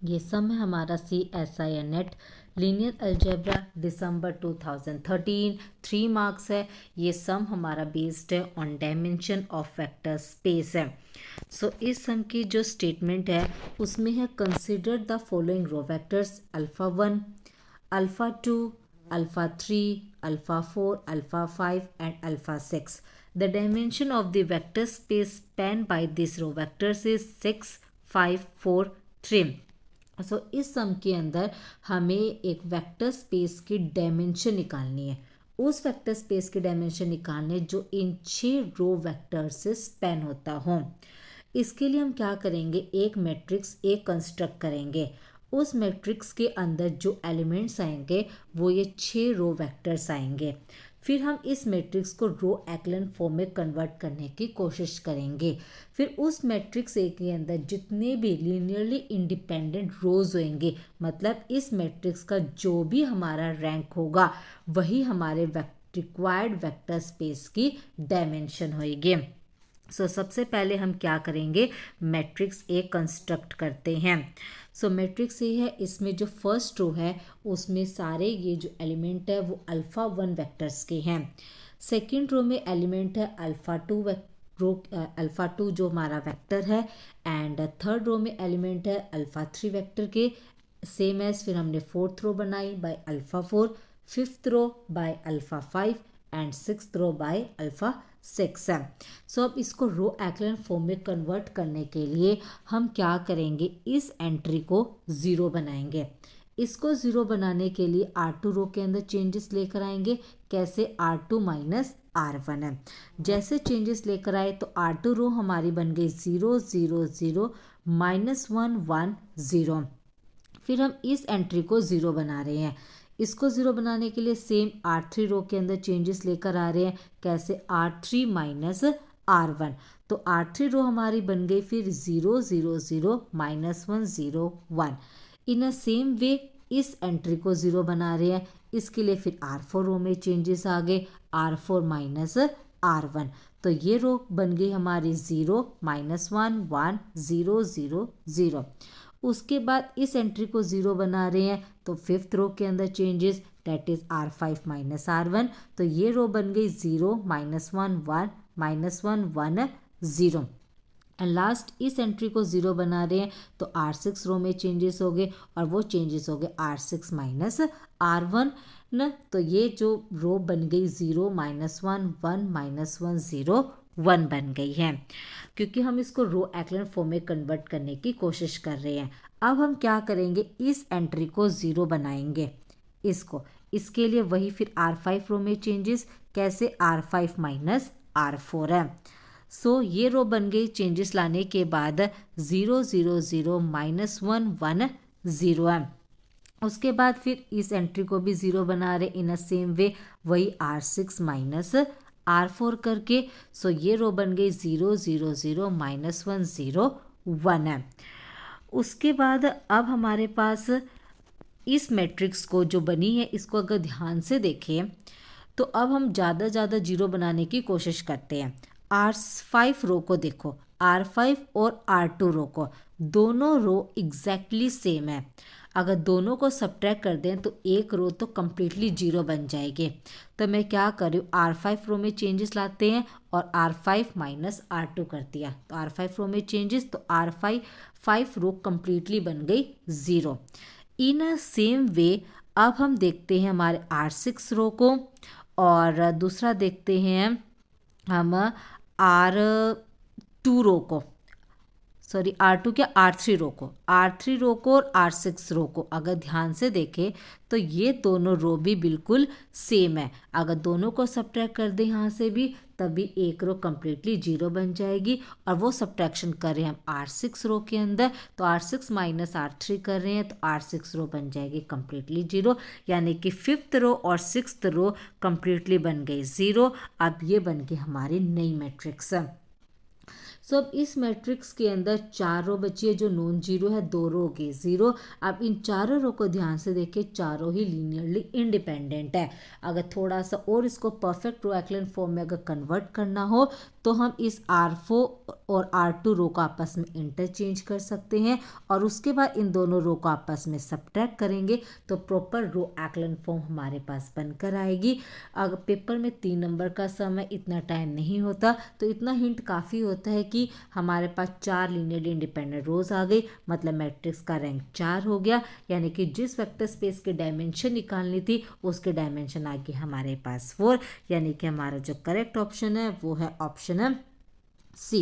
ये सम है हमारा CSIR नेट लीनियर अलजेब्रा दिसंबर 2013, 3 मार्क्स है। ये सम हमारा बेस्ड है on dimension of vector space है। सो इस सम की जो स्टेटमेंट है उसमें है consider the following row vectors alpha 1, alpha 2, alpha 3, alpha 4, alpha 5 and alpha 6. The dimension of the vector space spanned by these row vectors is 6, 5, 4, 3. सो इस सम के अंदर हमें एक वेक्टर स्पेस की डायमेंशन निकालनी है। उस वेक्टर स्पेस की डायमेंशन निकालने जो इन 6 रो वेक्टर से स्पेन होता हो। इसके लिए हम क्या करेंगे, एक मैट्रिक्स एक कंस्ट्रक्ट करेंगे। उस मैट्रिक्स के अंदर जो एलिमेंट्स आएंगे वो ये 6 रो वेक्टर्स आएंगे। फिर हम इस मैट्रिक्स को रो एक्लन फॉर्म में कन्वर्ट करने की कोशिश करेंगे। फिर उस मैट्रिक्स ए के अंदर जितने भी लीनियरली इंडिपेंडेंट रोज होंगे, मतलब इस मैट्रिक्स का जो भी हमारा रैंक होगा वही हमारे रिक्वायर्ड वेक्टर स्पेस की डायमेंशन होगी। सो सबसे पहले हम क्या करेंगे, मैट्रिक्स ए कंस्ट्रक्ट करते हैं। सो मैट्रिक्स ए है, इसमें जो फर्स्ट रो है उसमें सारे ये जो एलिमेंट है वो अल्फ़ा 1 वेक्टर्स के हैं। सेकंड रो में एलिमेंट है अल्फ़ा 2 अल्फ़ा 2 जो हमारा वेक्टर है। एंड थर्ड रो में एलिमेंट है अल्फ़ा 3 वेक्टर के, सेम एज। फिर हमने फोर्थ रो बनाई by alpha 4, fifth row by alpha 5 and sixth row by alpha 6 है। सो अब इसको रो एक्लन फॉर्म में कन्वर्ट करने के लिए हम क्या करेंगे, इस एंट्री को 0 बनाएंगे। इसको 0 बनाने के लिए R2 रो के अंदर चेंजेस लेकर आएंगे। कैसे, R2 माइनस R1 है। जैसे चेंजेस लेकर आए तो R2 रो हमारी बन गई 0 0 0 -1 1 0। फिर हम इस एंट्री को 0 बना रहे हैं। इसको 0 बनाने के लिए सेम R3 रो के अंदर चेंजेस लेकर आ रहे हैं। कैसे, R3 माइनस R1। तो R3 रो हमारी बन गई फिर 0 0 0 -1 0 1। इन अ सेम वे इस एंट्री को 0 बना रहे हैं। इसके लिए फिर R4 रो में चेंजेस आ गए, R4 माइनस R1। तो ये रो बन गई हमारी 0 -1 1 0 0 0। उसके बाद इस एंट्री को 0 बना रहे हैं तो फिफ्थ रो के अंदर changes, that is R5 minus R1। तो ये रो बन गई 0 -1 1 -1 1 0। एंड लास्ट इस एंट्री को 0 बना रहे हैं तो R6 रो में चेंजेस हो गए और वो चेंजेस हो गए R6 माइनस R1 न। तो ये जो रो बन गई 0 -1 1 -1 0 1 बन गई है, क्योंकि हम इसको रो एक्लन फॉर्म में कन्वर्ट करने की कोशिश कर रहे हैं। अब हम क्या करेंगे, इस एंट्री को 0 बनाएंगे इसको। इसके लिए वही फिर R5 रो में चेंजेस। कैसे, R5 माइनस R4 है। सो ये रो बन गई चेंजेस लाने के बाद 0 0 0 -1 1 0 है। उसके बाद फिर इस एंट्री को भी 0 बना रहे इन अ सेम वे, वही R6 माइनस R4 करके। सो ये रो बन गई 0 0 0 -1 0 1 है। उसके बाद अब हमारे पास इस मैट्रिक्स को जो बनी है इसको अगर ध्यान से देखें तो अब हम ज़्यादा 0 बनाने की कोशिश करते हैं। R5 रो को देखो, R5 और R2 रो को, दोनों रो एग्जैक्टली सेम है। अगर दोनों को सब्ट्रैक्ट कर दें तो एक रो तो कम्प्लीटली 0 बन जाएगी। तो मैं क्या कर रही हूँ, R5 रो में चेंजेस लाते हैं और R5 माइनस R2 कर दिया। तो R5 रो में चेंजेस तो R5 रो कम्प्लीटली बन गई 0। इन अ सेम वे अब हम देखते हैं हमारे R6 रो को और दूसरा देखते हैं हम R2 रो को, सॉरी R2 क्या, R3 रो को। R3 रो को और R6 रो को अगर ध्यान से देखें तो ये दोनों रो भी बिल्कुल सेम है। अगर दोनों को सब्ट्रैक्ट कर दें यहाँ से भी तभी एक रो कम्प्लीटली 0 बन जाएगी। और वो सब्ट्रैक्शन कर रहे हैं हम R6 रो के अंदर, तो R6 माइनस R3 कर रहे हैं तो R6 रो बन जाएगी कम्प्लीटली 0। यानी कि फिफ्थ रो और सिक्स्थ रो कम्प्लीटली बन गई 0। अब ये बन गई हमारी नई मैट्रिक्स। सो अब इस मैट्रिक्स के अंदर 4 रो बची है जो नॉन जीरो है, 2 रो होगी जीरो। अब इन चारों रो को ध्यान से देखिए, चारों ही लीनियरली इंडिपेंडेंट है। अगर थोड़ा सा और इसको परफेक्ट रो एक्लन फॉर्म में अगर कन्वर्ट करना हो तो हम इस R4 और R2 रो को आपस में इंटरचेंज कर सकते हैं और उसके बाद इन दोनों रो को आपस में सब्ट्रैक्ट करेंगे तो प्रॉपर रो एक्लन फॉर्म हमारे पास बनकर आएगी। अगर पेपर में 3 नंबर का सम है, इतना टाइम नहीं होता, तो इतना हिंट काफ़ी होता है कि हमारे पास 4 लीनियरली इंडिपेंडेंट रोज आ गई, मतलब मैट्रिक्स का रैंक 4 हो गया। यानी कि जिस वेक्टर स्पेस की डायमेंशन निकालनी थी उसके डायमेंशन आ गई हमारे पास 4। यानी कि हमारा जो करेक्ट ऑप्शन है वो है ऑप्शन सी।